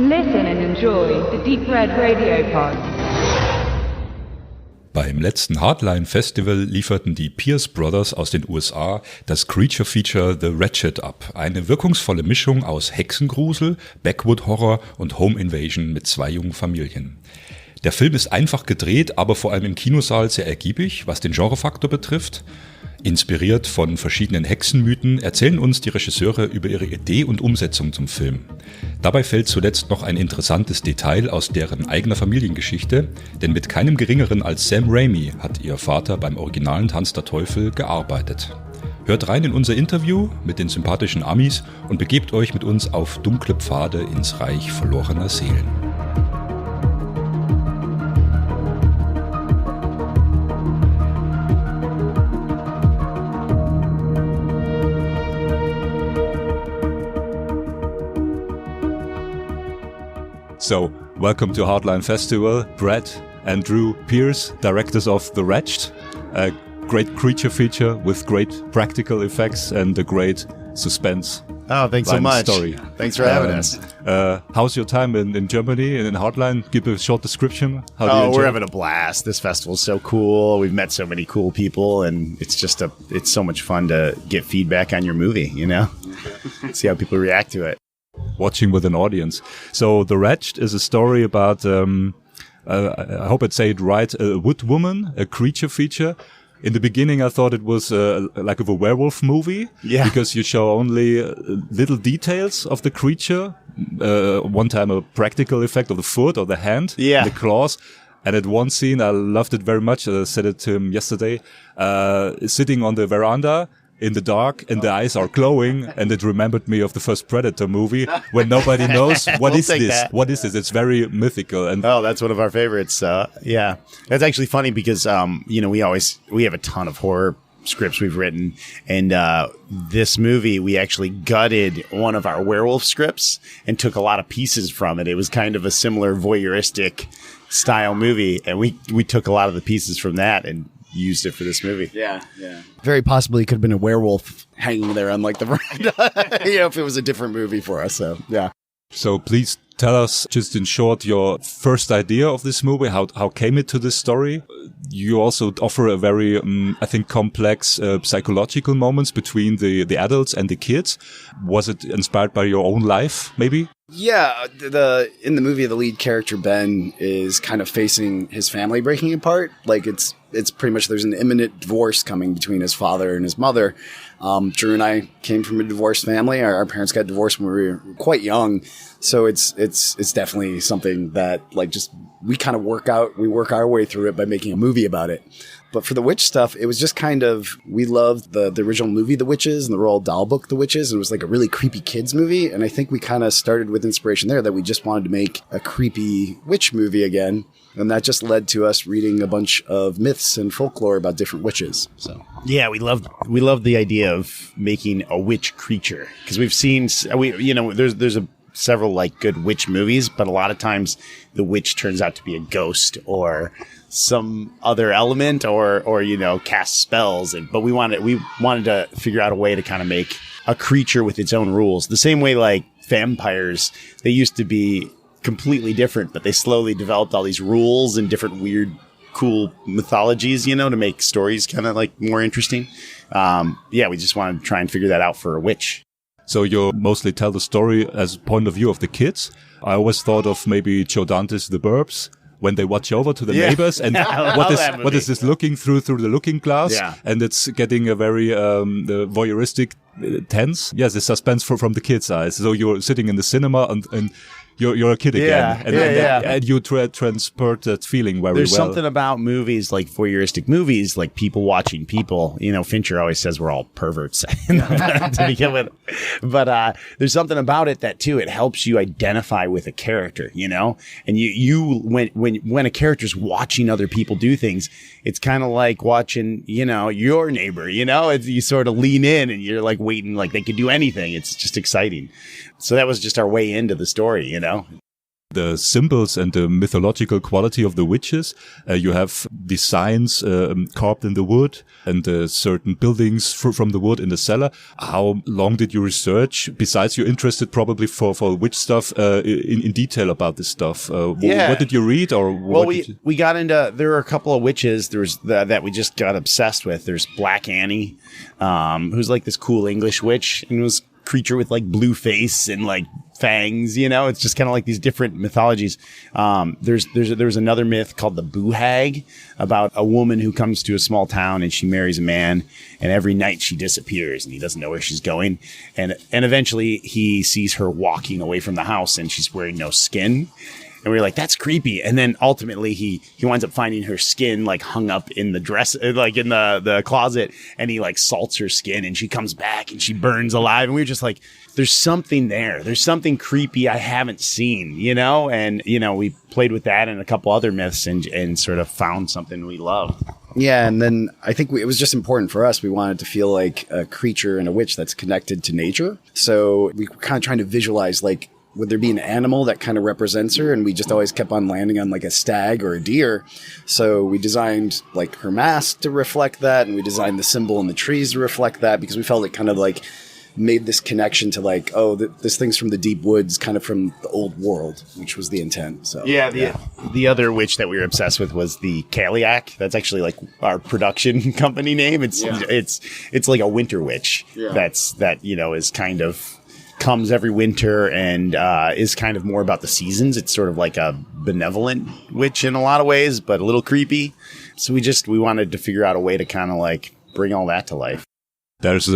Listen and enjoy the DeepRedRadio pod. Beim letzten Hardline-Festival lieferten die Pierce Brothers aus den USA das Creature-Feature The Wretched ab. Eine wirkungsvolle Mischung aus Hexengrusel, Backwood-Horror und Home-Invasion mit 2 jungen Familien. Der Film ist einfach gedreht, aber vor allem im Kinosaal sehr ergiebig, was den Genrefaktor betrifft. Inspiriert von verschiedenen Hexenmythen erzählen uns die Regisseure über ihre Idee und Umsetzung zum Film. Dabei fällt zuletzt noch ein interessantes Detail aus deren eigener Familiengeschichte, denn mit keinem Geringeren als Sam Raimi hat ihr Vater beim originalen Tanz der Teufel gearbeitet. Hört rein in unser Interview mit den sympathischen Amis und begebt euch mit uns auf dunkle Pfade ins Reich verlorener Seelen. So, welcome to Hardline Festival, Brad and Drew Pierce, directors of The Wretched, a great creature feature with great practical effects and a great suspense. Oh, thanks so much. Story. Thanks for having us. How's your time in Germany and in Hardline? Give a short description. How do you enjoy we're it? having a blast. This festival's so cool. We've met so many cool people, and it's so much fun to get feedback on your movie, you know? See how people react to it. Watching with an audience. So The Wretched is a story about, I hope I'd say it right, a wood woman, a creature feature. In the beginning, I thought it was like of a werewolf movie. Yeah. Because you show only little details of the creature. One time a practical effect of the foot or the hand, yeah, the claws. And at one scene, I loved it very much. I said it to him yesterday, sitting on the veranda in the dark, and the eyes are glowing, and it remembered me of the first Predator movie, when nobody knows what is this. That. What is this? It's very mythical. And that's one of our favorites. Yeah, that's actually funny because we have a ton of horror scripts we've written, and this movie we actually gutted one of our werewolf scripts and took a lot of pieces from it. It was kind of a similar voyeuristic style movie, and we took a lot of the pieces from that and used it for this movie. Yeah. Very possibly could have been a werewolf hanging there on like the veranda, if it was a different movie for us. So, yeah. So please tell us, just in short, your first idea of this movie. How came it to this story? You also offer a very, I think, complex psychological moments between the adults and the kids. Was it inspired by your own life, maybe? Yeah, in the movie, the lead character, Ben, is kind of facing his family breaking apart. Like, it's pretty much there's an imminent divorce coming between his father and his mother. Drew and I came from a divorced family. Our parents got divorced when we were quite young. So it's definitely something that, like, just we kind of work our way through it by making a movie about it. But for the witch stuff, it was just kind of, we loved the original movie, The Witches, and the Roald Dahl book, The Witches. It was like a really creepy kids movie. And I think we kind of started with inspiration there that we just wanted to make a creepy witch movie again. And that just led to us reading a bunch of myths and folklore about different witches. So yeah, we loved the idea of making a witch creature, because we've seen there's several like good witch movies, but a lot of times the witch turns out to be a ghost or some other element or cast spells, but we wanted to figure out a way to kind of make a creature with its own rules, the same way like vampires, they used to be completely different, but they slowly developed all these rules and different weird cool mythologies, to make stories kind of like more interesting. We just wanted to try and figure that out for a witch. So you mostly tell the story as a point of view of the kids. I always thought of maybe Joe Dante's The Burbs, when they watch over to the neighbors and what is this looking through the looking glass? Yeah. And it's getting a very the voyeuristic tense. Yes, the suspense from the kids' eyes. So you're sitting in the cinema and you're a kid again. And you transport that feeling very well. There's something about movies, like voyeuristic movies, like people watching people. Fincher always says we're all perverts to begin with. But there's something about it that, too, it helps you identify with a character, And you when a character's watching other people do things, it's kind of like watching, your neighbor, you sort of lean in and you're like waiting, like they could do anything. It's just exciting. So that was just our way into the story, the symbols and the mythological quality of the witches. You have designs carved in the wood and certain buildings from the wood in the cellar. How long did you research? Besides, you're interested probably for witch stuff in detail about this stuff. What did you read? Or we got into. There were a couple of witches. There's that we just got obsessed with. There's Black Annie, who's like this cool English witch, and was creature with like blue face and like fangs, it's just kind of like these different mythologies. There's another myth called the Boo Hag, about a woman who comes to a small town and she marries a man, and every night she disappears and he doesn't know where she's going, and eventually he sees her walking away from the house and she's wearing no skin. And we were like, that's creepy. And then ultimately he winds up finding her skin like hung up in the dress, like in the closet, and he like salts her skin and she comes back and she burns alive. And we were just like, there's something there. There's something creepy I haven't seen, and, we played with that and a couple other myths and sort of found something we love. Yeah. And then I think it was just important for us. We wanted to feel like a creature and a witch that's connected to nature. So we were kind of trying to visualize, like, would there be an animal that kind of represents her? And we just always kept on landing on like a stag or a deer. So we designed like her mask to reflect that. And we designed the symbol in the trees to reflect that, because we felt it kind of like made this connection to like, this thing's from the deep woods, kind of from the old world, which was the intent. So the other witch that we were obsessed with was the Kaliak. That's actually like our production company name. It's like a winter witch. Yeah. Is kind of comes every winter and is kind of more about the seasons. It's sort of like a benevolent witch in a lot of ways, but a little creepy. So we wanted to figure out a way to kind of like bring all that to life. There's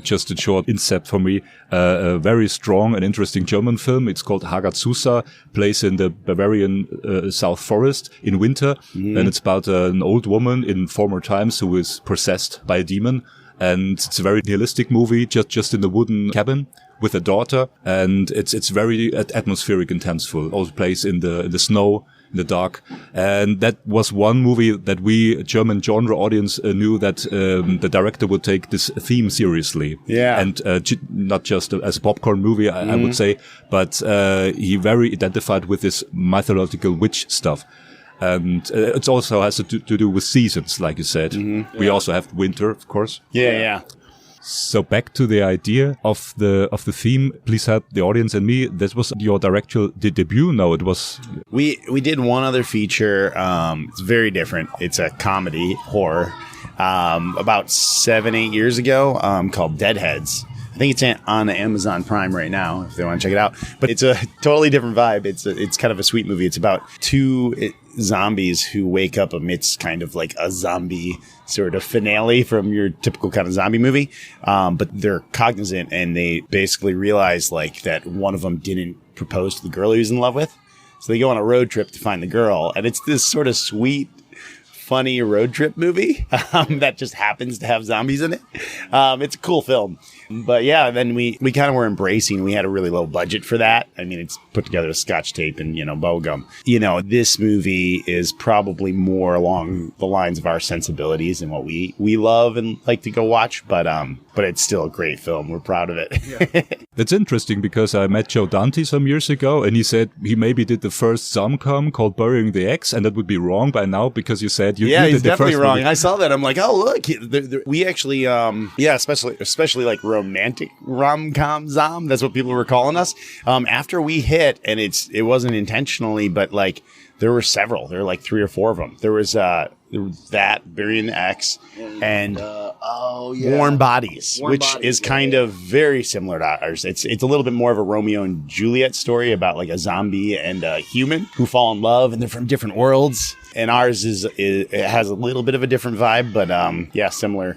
just a short incept for me, a very strong and interesting German film. It's called Hagazusa, plays in the Bavarian South Forest in winter. Mm-hmm. And it's about an old woman in former times who is possessed by a demon. And it's a very realistic movie, just in the wooden cabin with a daughter. And it's very atmospheric and tenseful. Also plays in the snow, in the dark. And that was one movie that we, German genre audience, knew that the director would take this theme seriously. Yeah. And not just as a popcorn movie, I would say, but he very identified with this mythological witch stuff. And it also has to do with seasons, like you said. Mm-hmm. Yeah. We also have winter, of course. Yeah. So back to the idea of the theme. Please help the audience and me. This was your directorial debut. No, it was. We did one other feature. It's very different. It's a comedy horror. About 7-8 years ago, called Deadheads. I think it's on Amazon Prime right now if they want to check it out. But it's a totally different vibe. It's kind of a sweet movie. It's about two zombies who wake up amidst kind of like a zombie sort of finale from your typical kind of zombie movie. But they're cognizant and they basically realize like that one of them didn't propose to the girl he was in love with. So they go on a road trip to find the girl. And it's this sort of sweet, funny road trip movie that just happens to have zombies in it. It's a cool film. But yeah, then we kind of were embracing. We had a really low budget for that. I mean, it's put together with Scotch tape and, bubble gum. This movie is probably more along the lines of our sensibilities and what we love and like to go watch. But it's still a great film. We're proud of it. Yeah. That's interesting because I met Joe Dante some years ago and he said he maybe did the first Zomcom called Burying the Ex, and that would be wrong by now because you said you did he's the definitely first wrong. movie. I saw that. I'm like, oh, look. We actually, especially like romantic rom-com zom. That's what people were calling us. After we hit, and it wasn't intentionally, but like there were several. There were like 3 or 4 of them. There was that Burying the Ex and Warm Bodies, is kind of very similar to ours. It's a little bit more of a Romeo and Juliet story about like a zombie and a human who fall in love and they're from different worlds. And ours it has a little bit of a different vibe, but similar,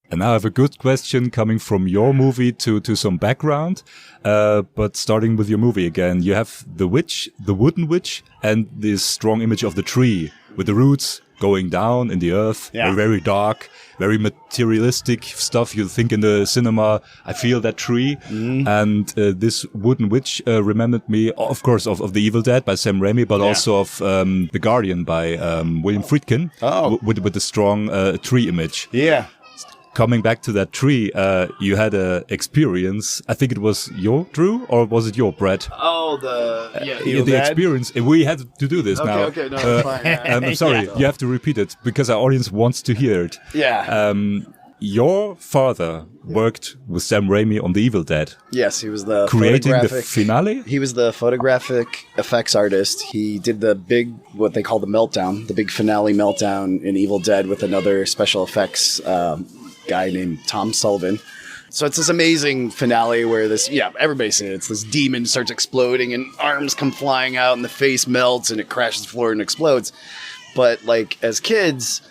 And now I have a good question coming from your movie to some background, but starting with your movie again. You have the witch, the wooden witch, and this strong image of the tree with the roots going down in the earth, very dark, very materialistic stuff. You think in the cinema, I feel that tree. Mm-hmm. And this wooden witch remembered me, of course, of The Evil Dead by Sam Raimi, but also of The Guardian by William Friedkin with the strong tree image. Yeah. coming back to that tree, you had a experience. I think it was your Drew, or was it your Brett? Oh, the experience. We had to do this now. Okay, no, it's fine. I'm sorry, you have to repeat it because our audience wants to hear it. Yeah. Your father worked with Sam Raimi on The Evil Dead. Yes, he was the creating the finale. He was the photographic effects artist. He did the big, what they call the meltdown, the big finale meltdown in Evil Dead with another special effects guy named Tom Sullivan. So it's this amazing finale where everybody's seen it. It's this demon starts exploding and arms come flying out and the face melts and it crashes the floor and explodes. But like as kids,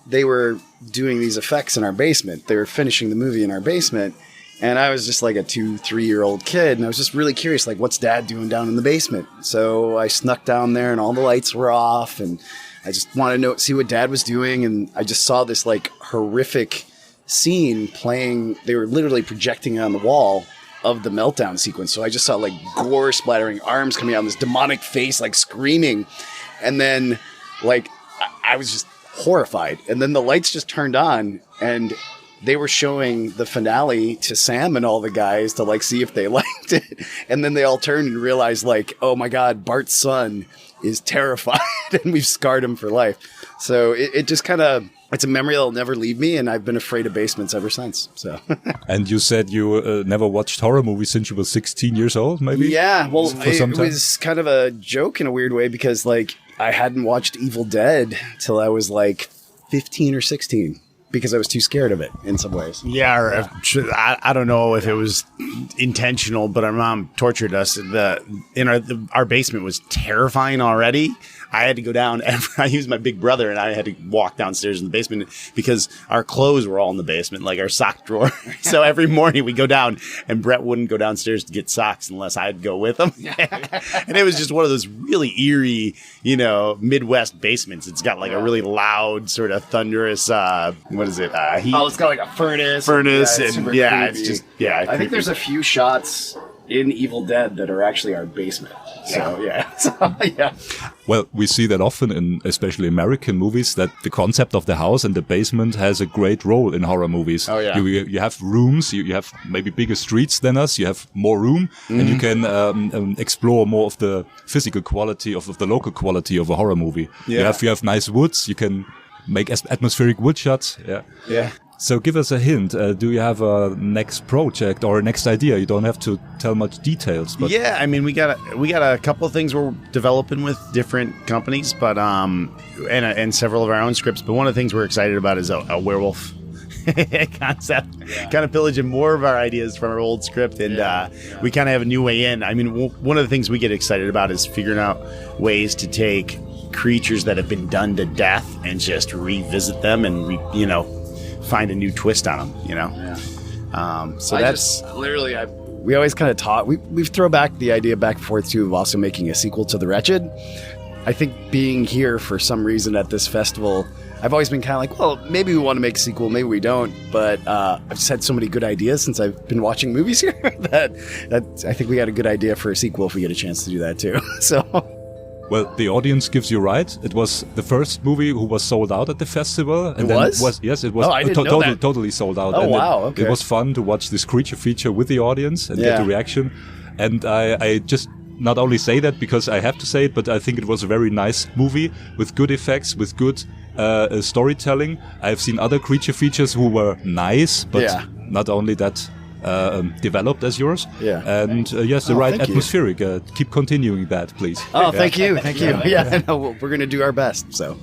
they were doing these effects in our basement. They were finishing the movie in our basement. And I was just like a 2-3-year-old kid. And I was just really curious, like, what's Dad doing down in the basement? So I snuck down there and all the lights were off. And I just wanted to see what Dad was doing. And I just saw this like horrific scene playing. They were literally projecting it on the wall of the meltdown sequence. So I just saw like gore splattering, arms coming out, and this demonic face like screaming. And then like I was just horrified. And then the lights just turned on and they were showing the finale to Sam and all the guys to like see if they liked it. And then they all turned and realized like, oh my God, Bart's son is terrified and we've scarred him for life. So it just kind of, it's a memory that'll never leave me. And I've been afraid of basements ever since. So. And you said you never watched horror movies since you were 16 years old, maybe? Yeah. Well, it was kind of a joke in a weird way because like I hadn't watched Evil Dead till I was like 15 or 16. Because I was too scared of it in some ways. Yeah, I don't know if it was intentional, but our mom tortured us. Our basement was terrifying already. I had to go down. I used my big brother, and I had to walk downstairs in the basement because our clothes were all in the basement, like our sock drawer. So every morning we go down, and Brett wouldn't go downstairs to get socks unless I'd go with him. And it was just one of those really eerie, Midwest basements. It's got like a really loud, sort of thunderous. What is it? Heat. Oh, it's got like a furnace. It's just I think there's a few shots in Evil Dead that are actually our basement. So yeah. Well, we see that often in especially American movies that the concept of the house and the basement has a great role in horror movies. Oh yeah. You have rooms, you have maybe bigger streets than us, you have more room, and you can explore more of the physical quality of the local quality of a horror movie. Yeah. You have nice woods, you can make atmospheric wood shots. Yeah. So give us a hint. Do you have a next project or a next idea? You don't have to tell much details. But yeah, I mean, we got a couple of things we're developing with different companies, but and several of our own scripts. But one of the things we're excited about is a werewolf concept, kind of pillaging more of our ideas from our old script, and we kind of have a new way in. I mean, one of the things we get excited about is figuring out ways to take creatures that have been done to death and just revisit them and find a new twist on them, So we always kind of taught, we've thrown back the idea back and forth too of also making a sequel to The Wretched. I think being here for some reason at this festival, I've always been kind of like, well, maybe we want to make a sequel, maybe we don't. But I've just had so many good ideas since I've been watching movies here that I think we got a good idea for a sequel if we get a chance to do that too. So. Well, the audience gives you right. It was the first movie who was sold out at the festival. And Yes, it was I didn't know that. Totally sold out. Oh, and wow. Okay. It was fun to watch this creature feature with the audience and get the reaction. And I just not only say that because I have to say it, but I think it was a very nice movie with good effects, with good storytelling. I've seen other creature features who were nice, but not only that developed as yours. Yeah. And the right atmospheric. Keep continuing that, please. Oh, thank you. Yeah, no, we're going to do our best. So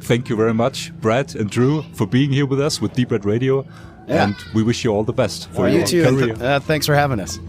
thank you very much, Brad and Drew, for being here with us with DeepRedRadio. And we wish you all the best for your you too. career. Thanks for having us.